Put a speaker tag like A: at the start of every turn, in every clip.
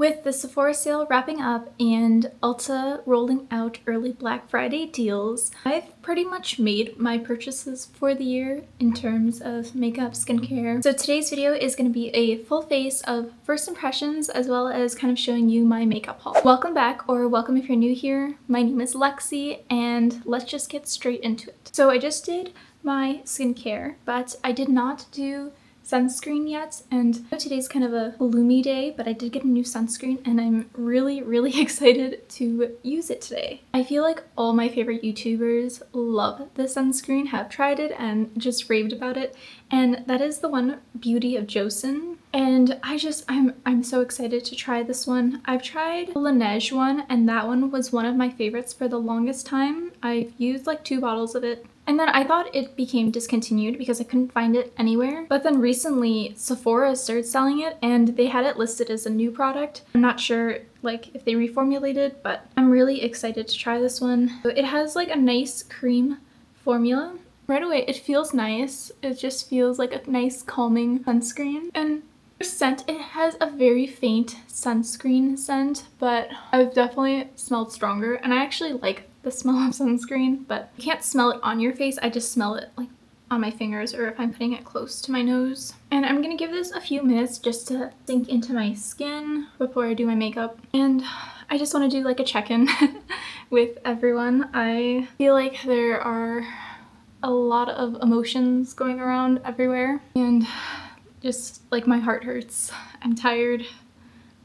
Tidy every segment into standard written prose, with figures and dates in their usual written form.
A: With the Sephora sale wrapping up and Ulta rolling out early Black Friday deals, I've pretty much made my purchases for the year in terms of makeup, skincare. So today's video is going to be a full face of first impressions as well as kind of showing you my makeup haul. Welcome back, or welcome if you're new here. My name is Lexi and let's just get straight into it. So I just did my skincare, but I did not do sunscreen yet, and I know today's kind of a gloomy day, but I did get a new sunscreen and I'm really excited to use it today. I feel like all my favorite YouTubers love this sunscreen, have tried it and just raved about it, and that is the one Beauty of Joseon. And I'm so excited to try this one. I've tried the Laneige one, and that one was one of my favorites for the longest time. I've used like 2 bottles of it. And then I thought it became discontinued because I couldn't find it anywhere. But then recently Sephora started selling it and they had it listed as a new product. I'm not sure like if they reformulated, but I'm really excited to try this one. So it has like a nice cream formula. Right away it feels nice. It just feels like a nice calming sunscreen. And the scent, it has a very faint sunscreen scent, but I've definitely smelled stronger, and I actually like the smell of sunscreen, but you can't smell it on your face. I just smell it like on my fingers or if I'm putting it close to my nose. And I'm gonna give this a few minutes just to sink into my skin before I do my makeup. And I just want to do like a check-in with everyone. I feel like there are a lot of emotions going around everywhere, and just like my heart hurts. I'm tired,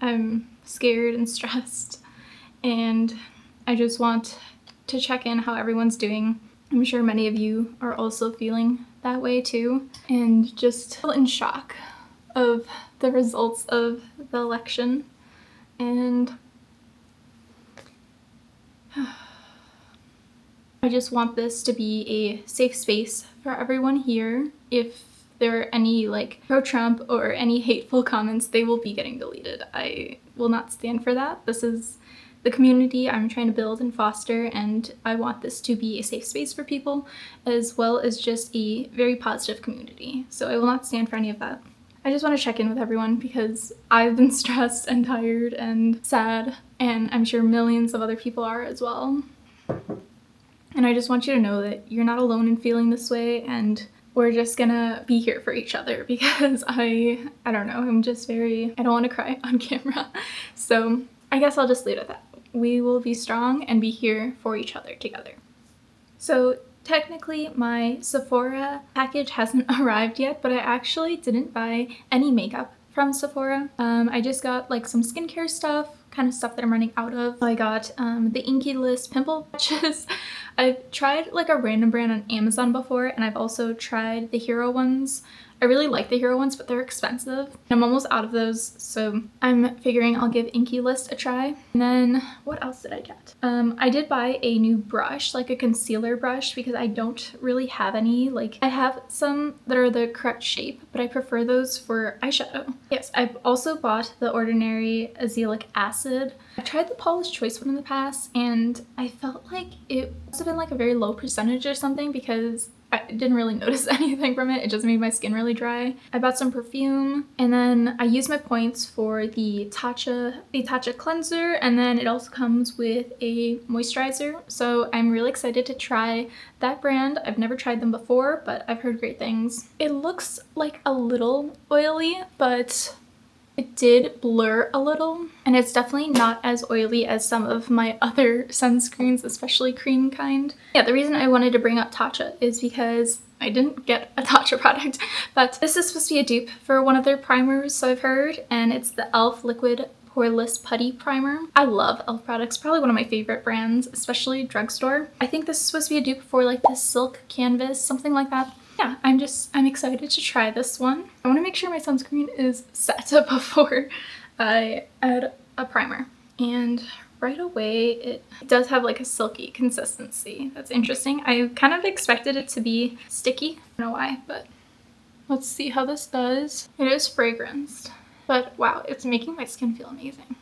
A: I'm scared and stressed, and I just want to check in how everyone's doing. I'm sure many of you are also feeling that way too, and just feel in shock of the results of the election. And I just want this to be a safe space for everyone here. If there are any like pro-Trump or any hateful comments, they will be getting deleted. I will not stand for that. This is the community I'm trying to build and foster, and I want this to be a safe space for people as well as just a very positive community. So I will not stand for any of that. I just want to check in with everyone because I've been stressed and tired and sad, and I'm sure millions of other people are as well. And I just want you to know that you're not alone in feeling this way, and we're just gonna be here for each other because I don't know, I'm just I don't want to cry on camera. So I guess I'll just leave it at that. We will be strong and be here for each other together. So technically my Sephora package hasn't arrived yet, but I actually didn't buy any makeup from Sephora. I just got like some skincare stuff, kind of stuff that I'm running out of. So I got the Inky List pimple patches. I've tried like a random brand on Amazon before, and I've also tried the Hero ones. I really like the Hero ones, but they're expensive. I'm almost out of those, so I'm figuring I'll give Inky List a try. And then what else did I get? I did buy a new brush, like a concealer brush, because I don't really have any. Like, I have some that are the correct shape, but I prefer those for eyeshadow. Yes, I've also bought the Ordinary Azelaic Acid. I've tried the Paula's Choice one in the past, and I felt like it must have been like a very low percentage or something because I didn't really notice anything from it. It just made my skin really dry. I bought some perfume, and then I used my points for the Tatcha cleanser, and then it also comes with a moisturizer. So I'm really excited to try that brand. I've never tried them before, but I've heard great things. It looks like a little oily, but it did blur a little, and it's definitely not as oily as some of my other sunscreens, especially cream kind. Yeah, the reason I wanted to bring up Tatcha is because I didn't get a Tatcha product, but this is supposed to be a dupe for one of their primers, so I've heard, and it's the e.l.f. Liquid Poreless Putty Primer. I love e.l.f. products, probably one of my favorite brands, especially drugstore. I think this is supposed to be a dupe for like the Silk Canvas, something like that. Yeah, I'm excited to try this one. I want to make sure my sunscreen is set before I add a primer. And right away, it does have like a silky consistency. That's interesting. I kind of expected it to be sticky. I don't know why, but let's see how this does. It is fragranced, but wow, it's making my skin feel amazing.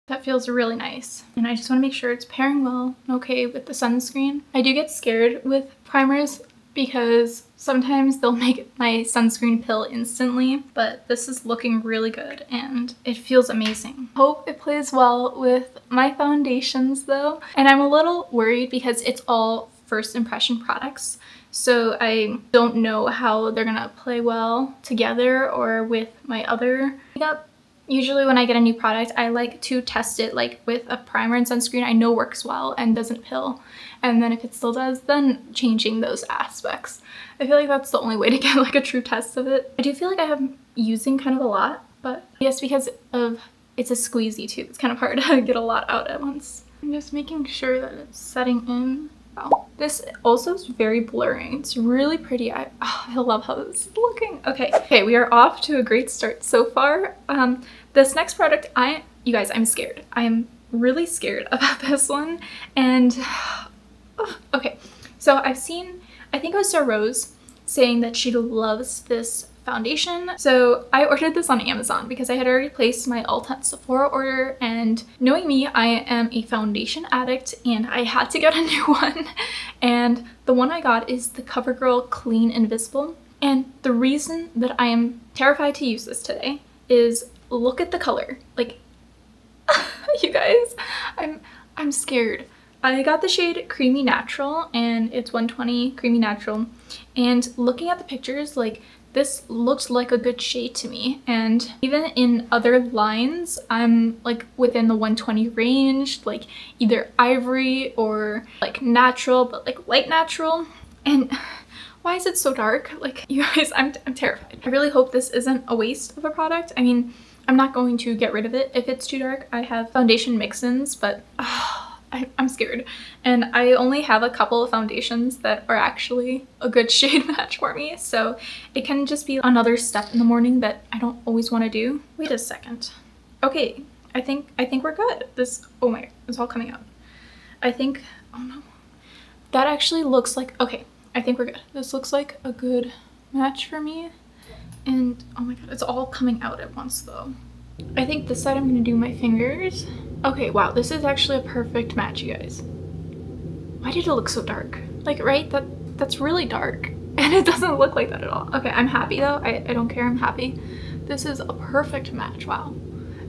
A: That feels really nice. And I just want to make sure it's pairing well and okay with the sunscreen. I do get scared with primers because sometimes they'll make my sunscreen pill instantly, but this is looking really good and it feels amazing. Hope it plays well with my foundations though. And I'm a little worried because it's all first impression products. So I don't know how they're gonna play well together or with my other makeup. Usually when I get a new product, I like to test it like with a primer and sunscreen I know works well and doesn't pill. And then if it still does, then changing those aspects. I feel like that's the only way to get like a true test of it. I do feel like I have using kind of a lot, but I guess because of it's a squeezy too, it's kind of hard to get a lot out at once. I'm just making sure that it's setting in. Wow. This also is very blurring. It's really pretty. I love how this is looking. Okay, we are off to a great start so far. This next product, you guys, I'm scared. I'm really scared about this one. And okay, so I've seen, I think it was Rose saying that she loves this foundation. So I ordered this on Amazon because I had already placed my Ulta Sephora order, and knowing me, I am a foundation addict and I had to get a new one. And the one I got is the Covergirl Clean Invisible. And the reason that I am terrified to use this today is look at the color. Like, you guys, I'm scared. I got the shade Creamy Natural and it's 120 Creamy Natural. And looking at the pictures, like, this looks like a good shade to me, and even in other lines I'm like within the 120 range, like either ivory or like natural, but like light natural. And why is it so dark? Like, you guys, I'm terrified. I really hope this isn't a waste of a product. I mean, I'm not going to get rid of it if it's too dark. I have foundation mix-ins, but I'm scared. And I only have a couple of foundations that are actually a good shade match for me. So it can just be another step in the morning that I don't always want to do. Wait a second. Okay, I think we're good. This, oh my, it's all coming out. I think, oh no. That actually looks like, okay, I think we're good. This looks like a good match for me. And oh my god, it's all coming out at once though. I think this side I'm gonna do my fingers. Okay, wow, this is actually a perfect match, you guys. Why did it look so dark? Like, right? That's really dark. And it doesn't look like that at all. Okay, I'm happy though. I don't care, I'm happy. This is a perfect match, wow.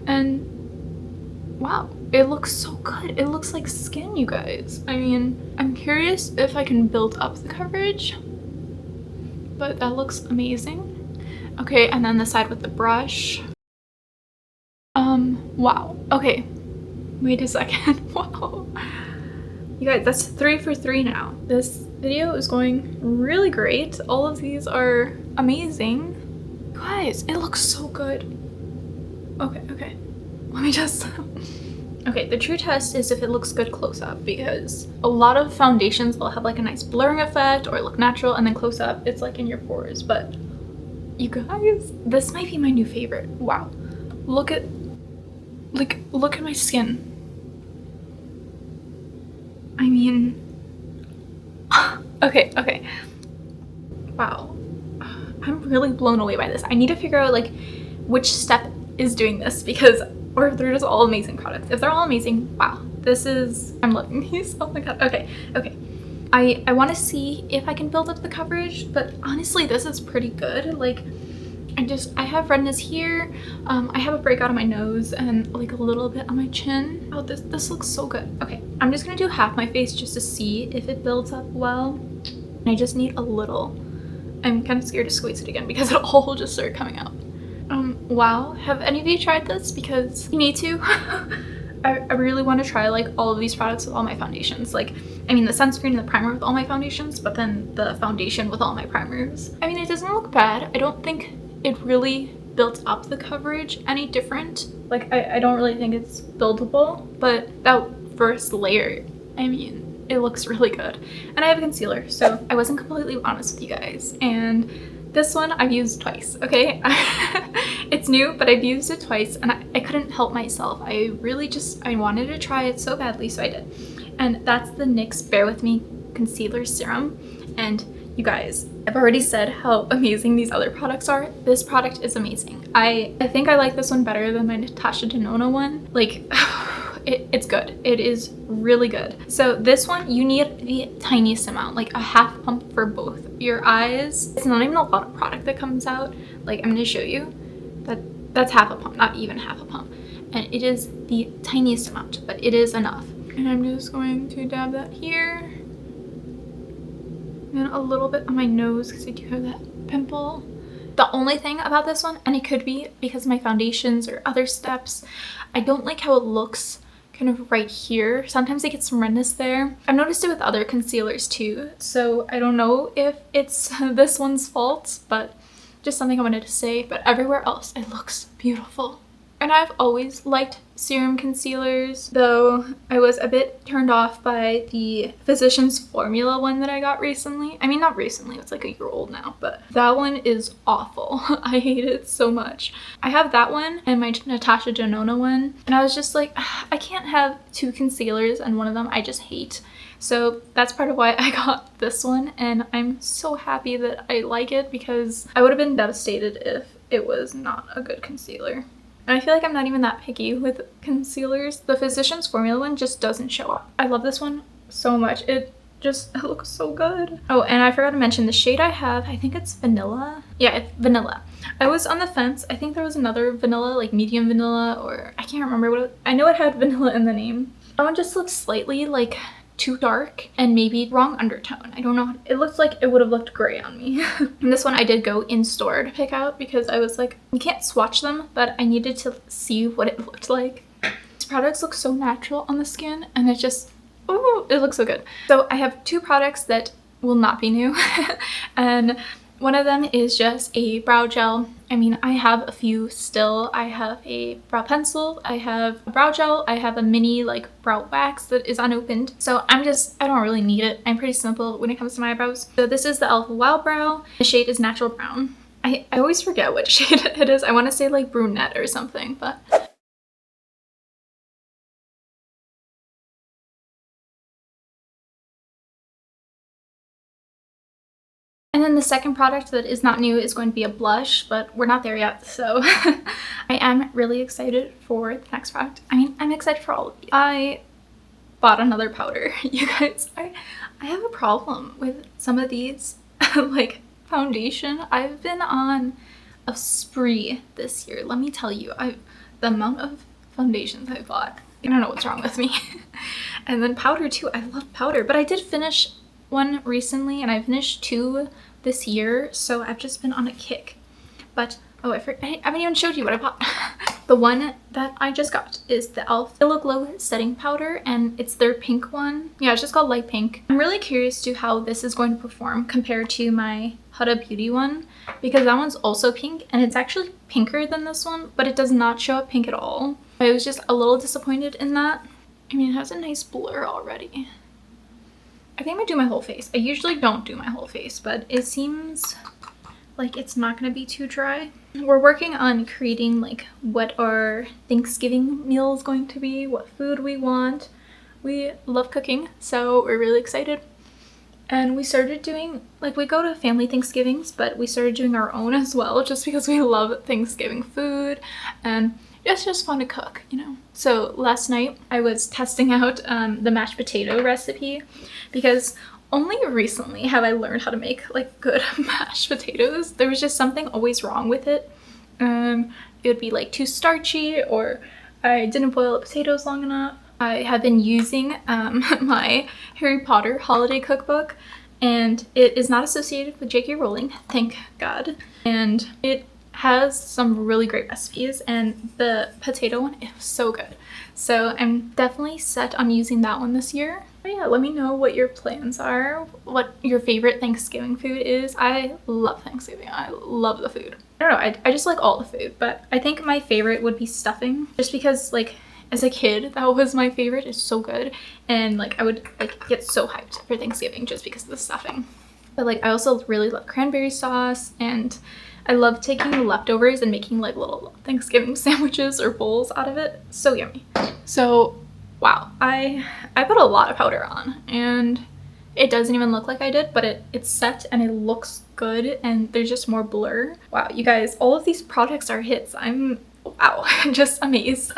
A: And wow, it looks so good. It looks like skin, you guys. I mean, I'm curious if I can build up the coverage, but that looks amazing. Okay, and then the side with the brush. Wow. Okay, wait a second. Wow. You guys, that's 3 for 3 now. This video is going really great. All of these are amazing. Guys, it looks so good. Okay. Let me just... Okay, the true test is if it looks good close up, because a lot of foundations will have like a nice blurring effect or look natural, and then close up it's like in your pores. But you guys, this might be my new favorite. Wow. Look at my skin. I mean, okay. Wow. I'm really blown away by this. I need to figure out like which step is doing this, because, or if they're just all amazing products. If they're all amazing, wow. This is, I'm loving these. Oh my god. Okay. I want to see if I can build up the coverage, but honestly, this is pretty good. Like, I have redness here. I have a breakout on my nose and like a little bit on my chin. Oh, this looks so good. Okay, I'm just gonna do half my face just to see if it builds up well. And I just need a little. I'm kind of scared to squeeze it again because it'll all just start coming out. Wow, have any of you tried this? Because you need to. I really want to try like all of these products with all my foundations. Like, I mean, the sunscreen and the primer with all my foundations, but then the foundation with all my primers. I mean, it doesn't look bad. I don't think it really built up the coverage any different. Like, I don't really think it's buildable, but that first layer, I mean, it looks really good. And I have a concealer, so I wasn't completely honest with you guys. And this one I've used twice, okay? It's new, but I've used it twice and I couldn't help myself. I wanted to try it so badly, so I did. And that's the NYX Bare With Me Concealer Serum. And you guys, I've already said how amazing these other products are. This product is amazing. I think I like this one better than my Natasha Denona one. Like, it's good. It is really good. So this one, you need the tiniest amount, like a half pump for both your eyes. It's not even a lot of product that comes out. Like, I'm gonna show you. That's half a pump, not even half a pump. And it is the tiniest amount, but it is enough. And I'm just going to dab that here. And a little bit on my nose because I do have that pimple. The only thing about this one, and it could be because of my foundations or other steps, I don't like how it looks kind of right here. Sometimes I get some redness there. I've noticed it with other concealers too, so I don't know if it's this one's fault, but just something I wanted to say. But everywhere else, it looks beautiful. And I've always liked serum concealers, though I was a bit turned off by the Physicians Formula one that I got recently. I mean, not recently, it's like a year old now, but that one is awful. I hate it so much. I have that one and my Natasha Denona one, and I was just like, I can't have two concealers and one of them I just hate. So that's part of why I got this one, and I'm so happy that I like it because I would have been devastated if it was not a good concealer. And I feel like I'm not even that picky with concealers. The Physicians Formula one just doesn't show up. I love this one so much. It looks so good. Oh, and I forgot to mention the shade I have. I think it's vanilla. Yeah, it's vanilla. I was on the fence. I think there was another vanilla, like medium vanilla, or I can't remember what I know it had vanilla in the name. That one just looks slightly like too dark and maybe wrong undertone. I don't know. It looks like it would have looked gray on me. And this one I did go in store to pick out because I was like, you can't swatch them, but I needed to see what it looked like. These products look so natural on the skin, and it just, oh, it looks so good. So I have two products that will not be new. And one of them is just a brow gel. I mean, I have a few still. I have a brow pencil, I have a brow gel, I have a mini like brow wax that is unopened. So I don't really need it. I'm pretty simple when it comes to my eyebrows. So this is the e.l.f. Wow Brow. The shade is Natural Brown. I always forget what shade it is. I want to say like brunette or something, but and then the second product that is not new is going to be a blush, but we're not there yet, so I am really excited for the next product. I mean, I'm excited for all of these. I bought another powder. You guys, I have a problem with some of these, like foundation. I've been on a spree this year. Let me tell you, the amount of foundations I bought. I don't know what's wrong with me. And then powder too. I love powder, but I did finish one recently and I finished two this year, so I've just been on a kick. But oh, I haven't even showed you what I bought. The one that I just got is the e.l.f. Pillow Glow Setting Powder, and it's their pink one. Yeah, it's just called light pink. I'm really curious to how this is going to perform compared to my Huda Beauty one, because that one's also pink and it's actually pinker than this one, but it does not show up pink at all. I was just a little disappointed in that. I mean, it has a nice blur already. I think I'm gonna do my whole face. I usually don't do my whole face, but it seems like it's not gonna be too dry. We're working on creating like what our Thanksgiving meal is going to be, what food we want. We love cooking, so we're really excited. And we started doing, like, we go to family Thanksgivings, but we started doing our own as well, just because we love Thanksgiving food and it's just fun to cook, you know. So last night I was testing out the mashed potato recipe, because only recently have I learned how to make like good mashed potatoes. There was just something always wrong with it. It would be like too starchy, or I didn't boil the potatoes long enough. I have been using my Harry Potter holiday cookbook, and it is not associated with J.K. Rowling, thank God. And it has some really great recipes, and the potato one is so good. So I'm definitely set on using that one this year. But yeah, let me know what your plans are, what your favorite Thanksgiving food is. I love Thanksgiving. I love the food. I don't know, I just like all the food, but I think my favorite would be stuffing, just because like as a kid that was my favorite. It's so good, and like I would like get so hyped for Thanksgiving just because of the stuffing. But like I also really love cranberry sauce, and I love taking the leftovers and making like little Thanksgiving sandwiches or bowls out of it. So yummy. So wow, I put a lot of powder on, and it doesn't even look like I did, but it's set and it looks good, and there's just more blur. Wow, you guys, all of these products are hits. I'm wow, just amazed.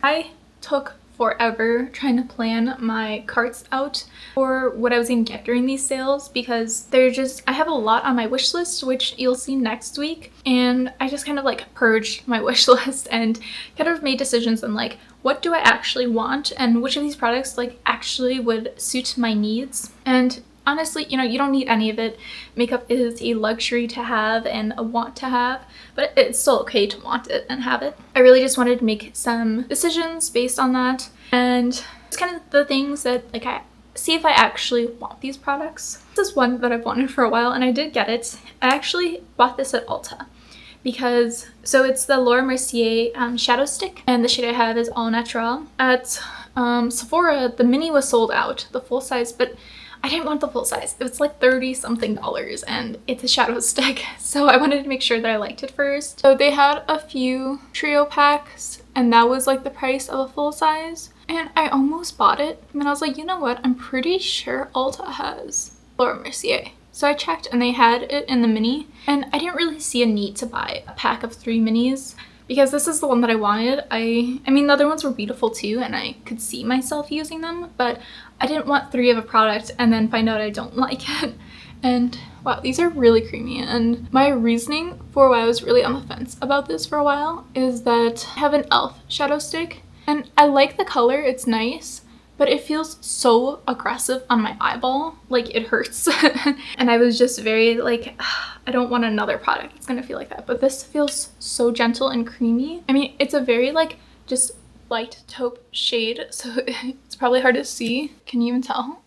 A: I took forever trying to plan my carts out for what I was gonna get during these sales, because I have a lot on my wish list, which you'll see next week, and I just kind of like purged my wish list and kind of made decisions on like what do I actually want and which of these products like actually would suit my needs. And honestly, you know, you don't need any of it. Makeup is a luxury to have and a want to have, but it's still okay to want it and have it. I really just wanted to make some decisions based on that, and it's kind of the things that like I see if I actually want these products. This is one that I've wanted for a while, and I did get it. I actually bought this at Ulta because, so it's the Laura Mercier shadow stick, and the shade I have is All Natural. At Sephora, the mini was sold out, the full size, but I didn't want the full size. It was like $30 something and it's a shadow stick. So I wanted to make sure that I liked it first. So they had a few trio packs, and that was like the price of a full size. And I almost bought it. And I was like, you know what? I'm pretty sure Ulta has Laura Mercier. So I checked and they had it in the mini, and I didn't really see a need to buy a pack of 3 minis, because this is the one that I wanted. I mean, the other ones were beautiful too, and I could see myself using them, but I didn't want 3 of a product and then find out I don't like it. And wow, these are really creamy. And my reasoning for why I was really on the fence about this for a while is that I have an e.l.f. shadow stick, and I like the color, it's nice, but it feels so aggressive on my eyeball, like it hurts. And I was just very like, I don't want another product that's gonna feel like that. But this feels so gentle and creamy. I mean, it's a very like just light taupe shade, so it's probably hard to see. Can you even tell?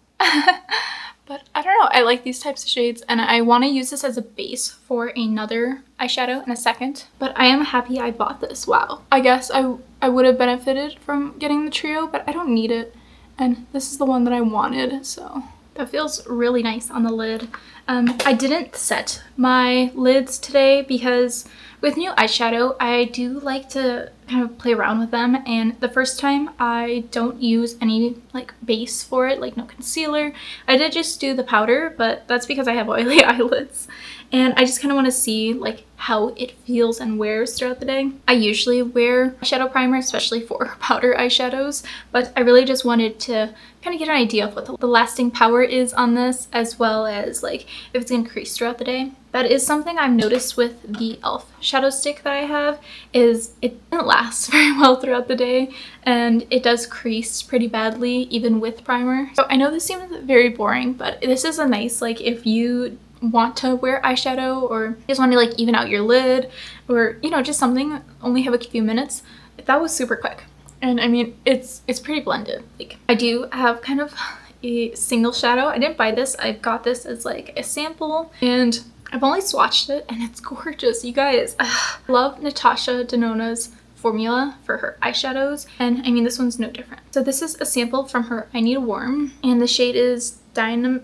A: But I don't know, I like these types of shades, and I want to use this as a base for another eyeshadow in a second. But I am happy I bought this. Wow. I guess I would have benefited from getting the trio, but I don't need it. And this is the one that I wanted, so that feels really nice on the lid. I didn't set my lids today because with new eyeshadow, I do like to kind of play around with them, and the first time I don't use any like base for it, like no concealer. I did just do the powder, but that's because I have oily eyelids, and I just kind of want to see like how it feels and wears throughout the day. I usually wear eyeshadow primer, especially for powder eyeshadows, but I really just wanted to kind of get an idea of what the lasting power is on this, as well as like if it's increased throughout the day. That is something I've noticed with the e.l.f. shadow stick that I have, is it doesn't last very well throughout the day, and it does crease pretty badly even with primer. So I know this seems very boring, but this is a nice, like if you want to wear eyeshadow or just want to like even out your lid, or you know, just something only have a few minutes, that was super quick. And I mean, it's pretty blended. Like I do have kind of a single shadow. I didn't buy this, I got this as like a sample, and I've only swatched it and it's gorgeous, you guys. I love Natasha Denona's formula for her eyeshadows, and I mean this one's no different. So this is a sample from her I Need a Warm, and the shade is Dynamism.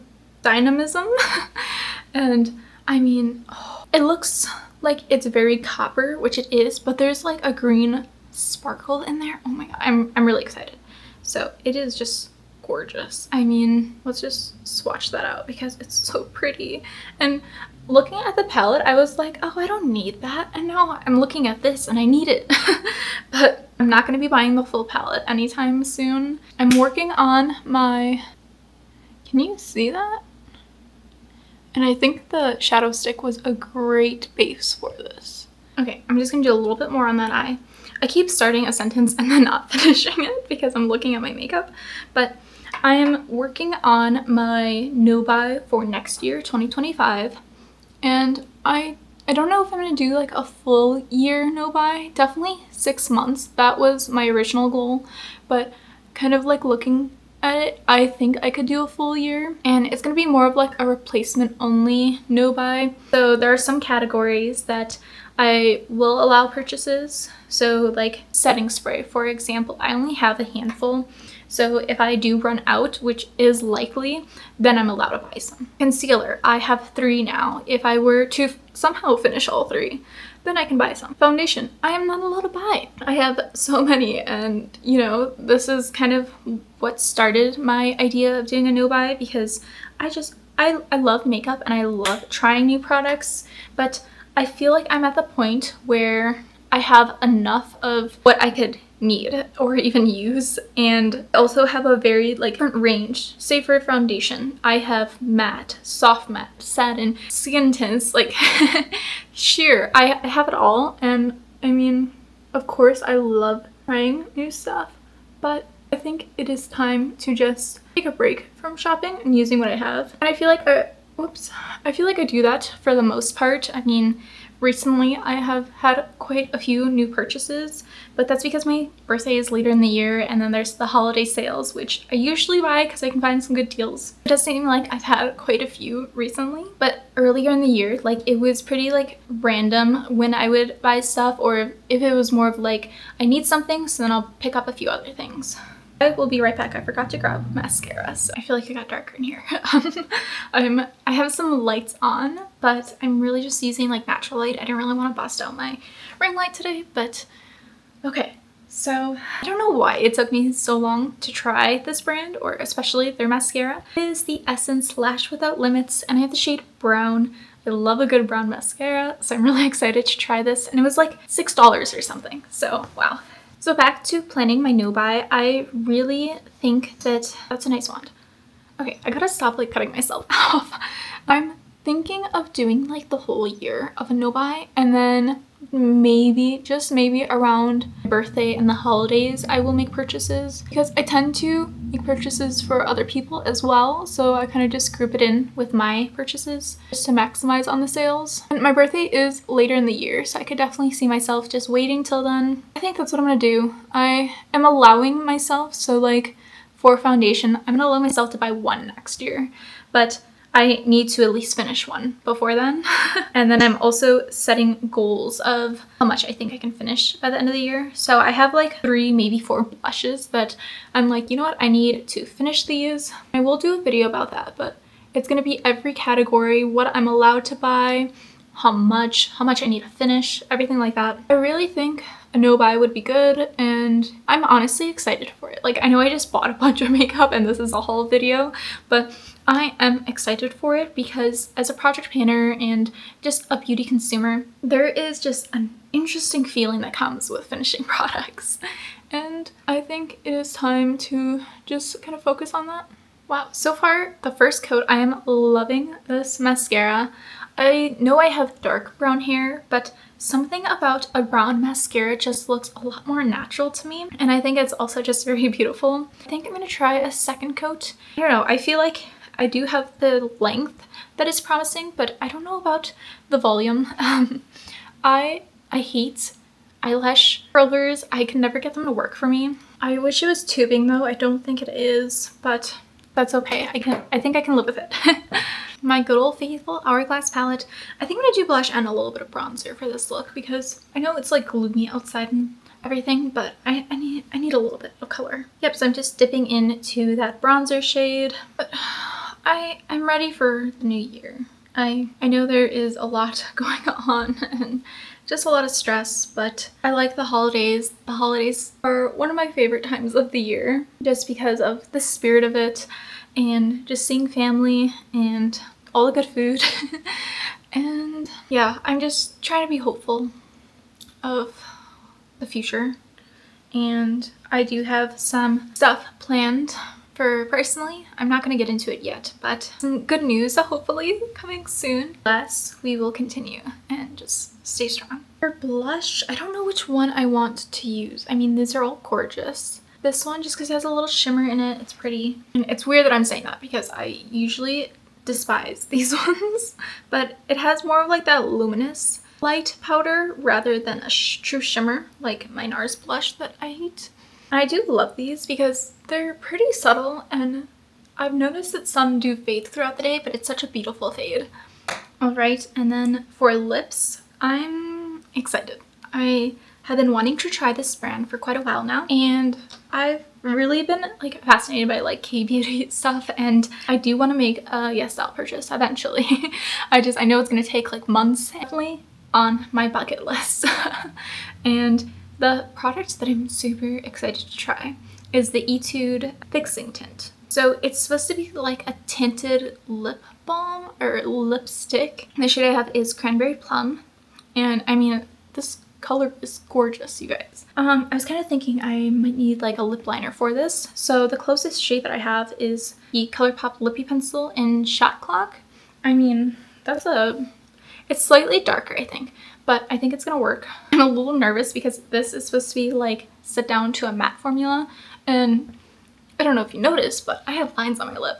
A: And I mean, oh, it looks like it's very copper, which it is, but there's like a green sparkle in there. Oh my god, I'm really excited. So it is just gorgeous. I mean, let's just swatch that out because it's so pretty. And looking at the palette, I was like, oh, I don't need that. And now I'm looking at this and I need it. But I'm not going to be buying the full palette anytime soon. I'm working on my, can you see that? And I think the shadow stick was a great base for this. Okay, I'm just gonna do a little bit more on that eye. I keep starting a sentence and then not finishing it because I'm looking at my makeup. But I am working on my no-buy for next year, 2025. And I don't know if I'm gonna do like a full year no-buy. Definitely 6 months. That was my original goal. But kind of like looking at it, I think I could do a full year, and it's gonna be more of like a replacement only no-buy. So there are some categories that I will allow purchases. So like setting spray, for example, I only have a handful. So if I do run out, which is likely, then I'm allowed to buy some. Concealer, I have 3 now. If I were to somehow finish all 3, then I can buy some. Foundation, I am not allowed to buy. I have so many, and you know, this is kind of what started my idea of doing a no-buy, because I love makeup and I love trying new products, but I feel like I'm at the point where I have enough of what I could need or even use, and I also have a very like different range. Say for foundation, I have matte, soft matte, satin, skin tints, like sheer. I have it all, and I mean, of course I love trying new stuff, but I think it is time to just take a break from shopping and using what I have. And I feel like I feel like I do that for the most part. I mean, recently I have had quite a few new purchases, but that's because my birthday is later in the year, and then there's the holiday sales, which I usually buy because I can find some good deals. It does seem like I've had quite a few recently, but earlier in the year, like, it was pretty like random when I would buy stuff, or if it was more of like I need something, so then I'll pick up a few other things. I will be right back. I forgot to grab mascara, so I feel like it got darker in here. I have some lights on, but I'm really just using like natural light. I didn't really want to bust out my ring light today, but okay. So I don't know why it took me so long to try this brand, or especially their mascara. It is the Essence Lash Without Limits, and I have the shade Brown. I love a good brown mascara, so I'm really excited to try this, and it was like $6 or something, so wow. So back to planning my no buy. I really think that that's a nice wand. Okay, I gotta stop like cutting myself off. I'm thinking of doing like the whole year of a no buy, and then maybe, just maybe, around my birthday and the holidays I will make purchases, because I tend to make purchases for other people as well, so I kind of just group it in with my purchases just to maximize on the sales. And my birthday is later in the year, so I could definitely see myself just waiting till then. I think that's what I'm gonna do. I am allowing myself, so like for foundation, I'm gonna allow myself to buy one next year, but I need to at least finish one before then. And then I'm also setting goals of how much I think I can finish by the end of the year. So I have like 3, maybe 4 blushes that I'm like, you know what, I need to finish these. I will do a video about that, but it's gonna be every category, what I'm allowed to buy, how much I need to finish, everything like that. I really think a no buy would be good, and I'm honestly excited for it. Like, I know I just bought a bunch of makeup and this is a haul video, but I am excited for it because as a project planner and just a beauty consumer, there is just an interesting feeling that comes with finishing products. And I think it is time to just kind of focus on that. Wow, so far the first coat, I am loving this mascara. I know I have dark brown hair, but something about a brown mascara just looks a lot more natural to me, and I think it's also just very beautiful. I think I'm gonna try a second coat. I don't know, I feel like I do have the length that is promising, but I don't know about the volume. I hate eyelash curlers. I can never get them to work for me. I wish it was tubing though. I don't think it is, but that's okay. I think I can live with it. My good old faithful Hourglass palette. I think I'm gonna do blush and a little bit of bronzer for this look, because I know it's like gloomy outside and everything, but I need a little bit of color. Yep, so I'm just dipping into that bronzer shade. But I'm ready for the new year. I know there is a lot going on and just a lot of stress, but I like the holidays. The holidays are one of my favorite times of the year just because of the spirit of it and just seeing family and all the good food. And yeah, I'm just trying to be hopeful of the future, and I do have some stuff planned for personally. I'm not going to get into it yet, but some good news hopefully coming soon. Thus, we will continue and just stay strong. For blush, I don't know which one I want to use. I mean, these are all gorgeous. This one, just because it has a little shimmer in it, it's pretty. And it's weird that I'm saying that because I usually despise these ones, but it has more of like that luminous light powder rather than a true shimmer like my NARS blush that I hate. I do love these because they're pretty subtle, and I've noticed that some do fade throughout the day, but it's such a beautiful fade. All right, and then for lips, I'm excited. I have been wanting to try this brand for quite a while now, and I've really been like fascinated by like K-beauty stuff, and I do want to make a Yes Style purchase eventually. I know it's gonna take like months, definitely on my bucket list. And the product that I'm super excited to try is the Etude Fixing Tint. So it's supposed to be like a tinted lip balm or lipstick. The shade I have is Cranberry Plum, and I mean, this color is gorgeous, you guys. I was kind of thinking I might need like a lip liner for this. So the closest shade that I have is the ColourPop Lippie Pencil in Shot Clock. I mean, it's slightly darker, I think, but I think it's gonna work. I'm a little nervous because this is supposed to be like set down to a matte formula, and I don't know if you noticed, but I have lines on my lip,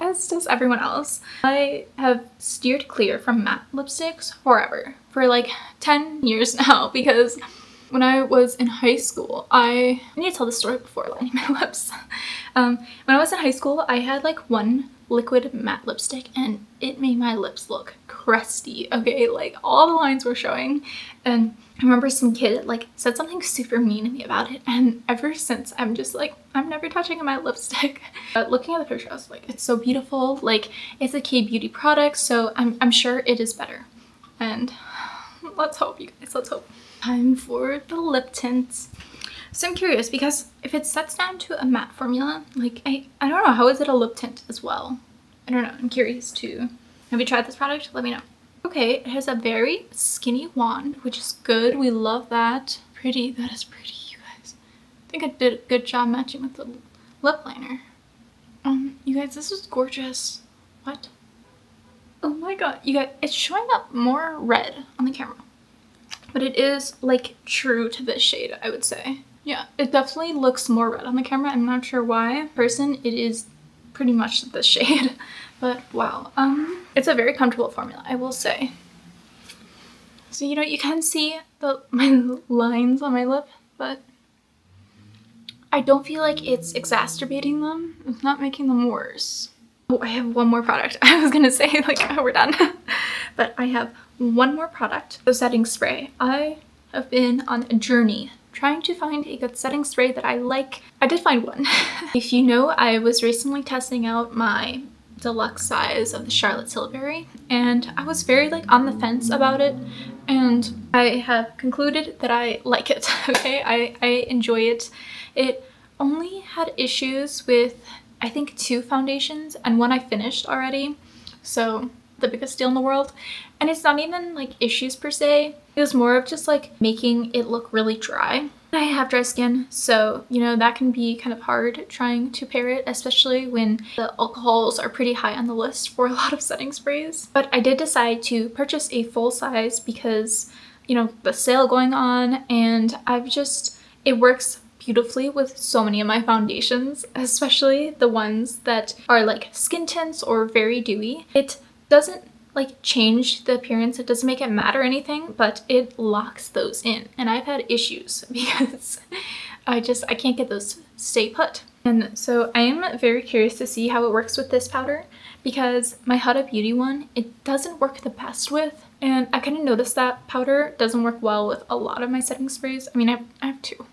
A: as does everyone else. I have steered clear from matte lipsticks forever, for like 10 years now, because when I was in high school, I need to tell this story before lining my lips. When I was in high school, I had like one liquid matte lipstick and it made my lips look crusty, okay? Like all the lines were showing, and I remember some kid like said something super mean to me about it, and ever since I'm just like, I'm never touching a matte lipstick. But looking at the picture, I was like, it's so beautiful. Like, it's a K-beauty product, so I'm sure it is better. And let's hope, you guys, let's hope. Time for the lip tints. So I'm curious because if it sets down to a matte formula, like I don't know, how is it a lip tint as well? I don't know, I'm curious too. Have you tried this product? Let me know. Okay, it has a very skinny wand, which is good. We love that. Pretty, that is pretty, you guys. I think I did a good job matching with the lip liner. You guys, this is gorgeous. What? Oh my god, you guys, it's showing up more red on the camera. But it is like true to this shade, I would say. Yeah, it definitely looks more red on the camera. I'm not sure why. In person, it is pretty much this shade. But wow, it's a very comfortable formula, I will say. So, you know, you can see my lines on my lip, but I don't feel like it's exacerbating them. It's not making them worse. Oh, I have one more product. I was gonna say like, oh, we're done. But I have one more product, the setting spray. I have been on a journey trying to find a good setting spray that I like. I did find one. If you know, I was recently testing out my deluxe size of the Charlotte Tilbury, and I was very like on the fence about it, and I have concluded that I like it. Okay, I enjoy it. It only had issues with, I think, 2 foundations, and one I finished already, so the biggest deal in the world. And it's not even like issues per se, it was more of just like making it look really dry. I have dry skin, so you know that can be kind of hard trying to pair it, especially when the alcohols are pretty high on the list for a lot of setting sprays. But I did decide to purchase a full size because, you know, the sale going on, and it works beautifully with so many of my foundations, especially the ones that are like skin tints or very dewy. It doesn't like change the appearance, it doesn't make it matte or anything, but it locks those in, and I've had issues because I can't get those to stay put. And so I am very curious to see how it works with this powder, because my Huda Beauty one, it doesn't work the best with, and I kind of noticed that powder doesn't work well with a lot of my setting sprays. I mean, I have 2,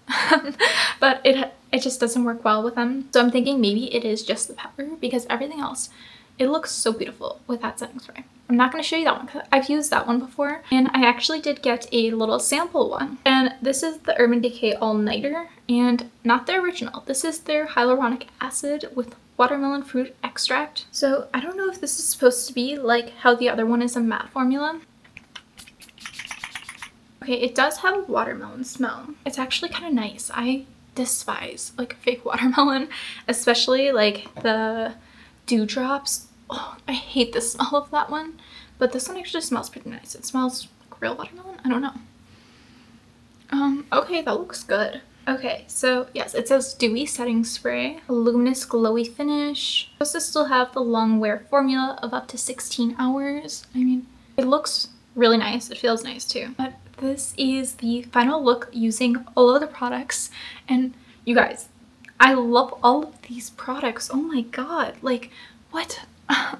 A: but it just doesn't work well with them. So I'm thinking maybe it is just the powder, because everything else, it looks so beautiful with that setting spray. I'm not going to show you that one because I've used that one before, and I actually did get a little sample one. And this is the Urban Decay All Nighter, and not the original. This is their hyaluronic acid with watermelon fruit extract. So I don't know if this is supposed to be like how the other one is a matte formula. Okay, it does have a watermelon smell. It's actually kind of nice. I despise like fake watermelon, especially like the dewdrops. Oh, I hate the smell of that one, but this one actually smells pretty nice. It smells like real watermelon. I don't know. Okay, that looks good. Okay, so yes, it says dewy setting spray, a luminous glowy finish. It's supposed to still have the long wear formula of up to 16 hours. I mean, it looks really nice. It feels nice too. But this is the final look using all of the products, and you guys, I love all of these products. Oh my god, like what?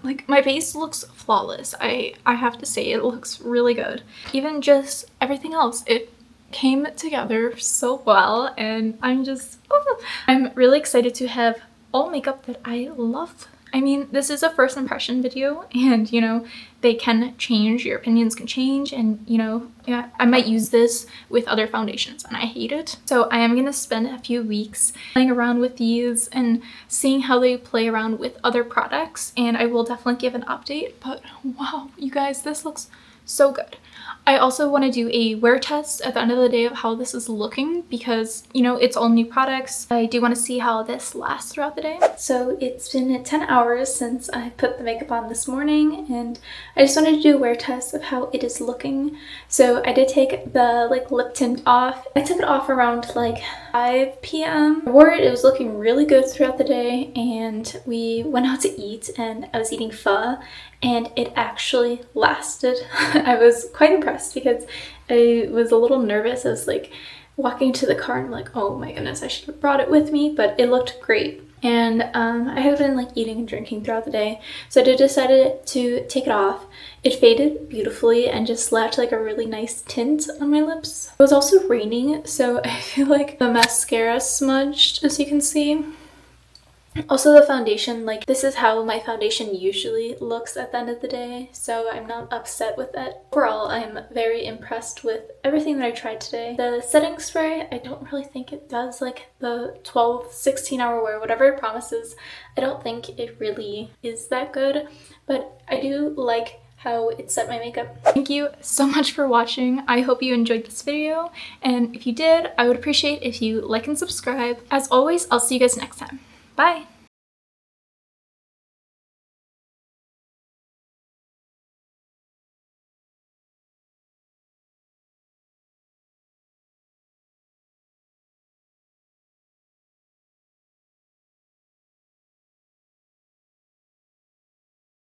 A: Like my base looks flawless. I have to say it looks really good. Even just everything else, it came together so well, and I'm really excited to have all makeup that I love. I mean, this is a first impression video, and you know, they can change, your opinions can change, and you know, yeah, I might use this with other foundations and I hate it. So I am gonna spend a few weeks playing around with these and seeing how they play around with other products, and I will definitely give an update. But wow, you guys, this looks so good. I also want to do a wear test at the end of the day of how this is looking because, you know, it's all new products. I do want to see how this lasts throughout the day. So it's been 10 hours since I put the makeup on this morning, and I just wanted to do a wear test of how it is looking. So I did take the lip tint off. I took it off around 5 p.m. I wore it. It was looking really good throughout the day, and we went out to eat and I was eating pho, and it actually lasted. I was quite impressed because I was a little nervous. I was walking to the car and I'm like, oh my goodness, I should have brought it with me, but it looked great. And I had been eating and drinking throughout the day, so I did decided to take it off. It faded beautifully and just left a really nice tint on my lips. It was also raining, so I feel like the mascara smudged, as you can see. Also the foundation, this is how my foundation usually looks at the end of the day, so I'm not upset with it. Overall, I'm very impressed with everything that I tried today. The setting spray, I don't really think it does the 12-16 hour wear, whatever it promises. I don't think it really is that good, but I do like how it set my makeup. Thank you so much for watching. I hope you enjoyed this video, and if you did, I would appreciate if you like and subscribe. As always, I'll see you guys next time. Bye!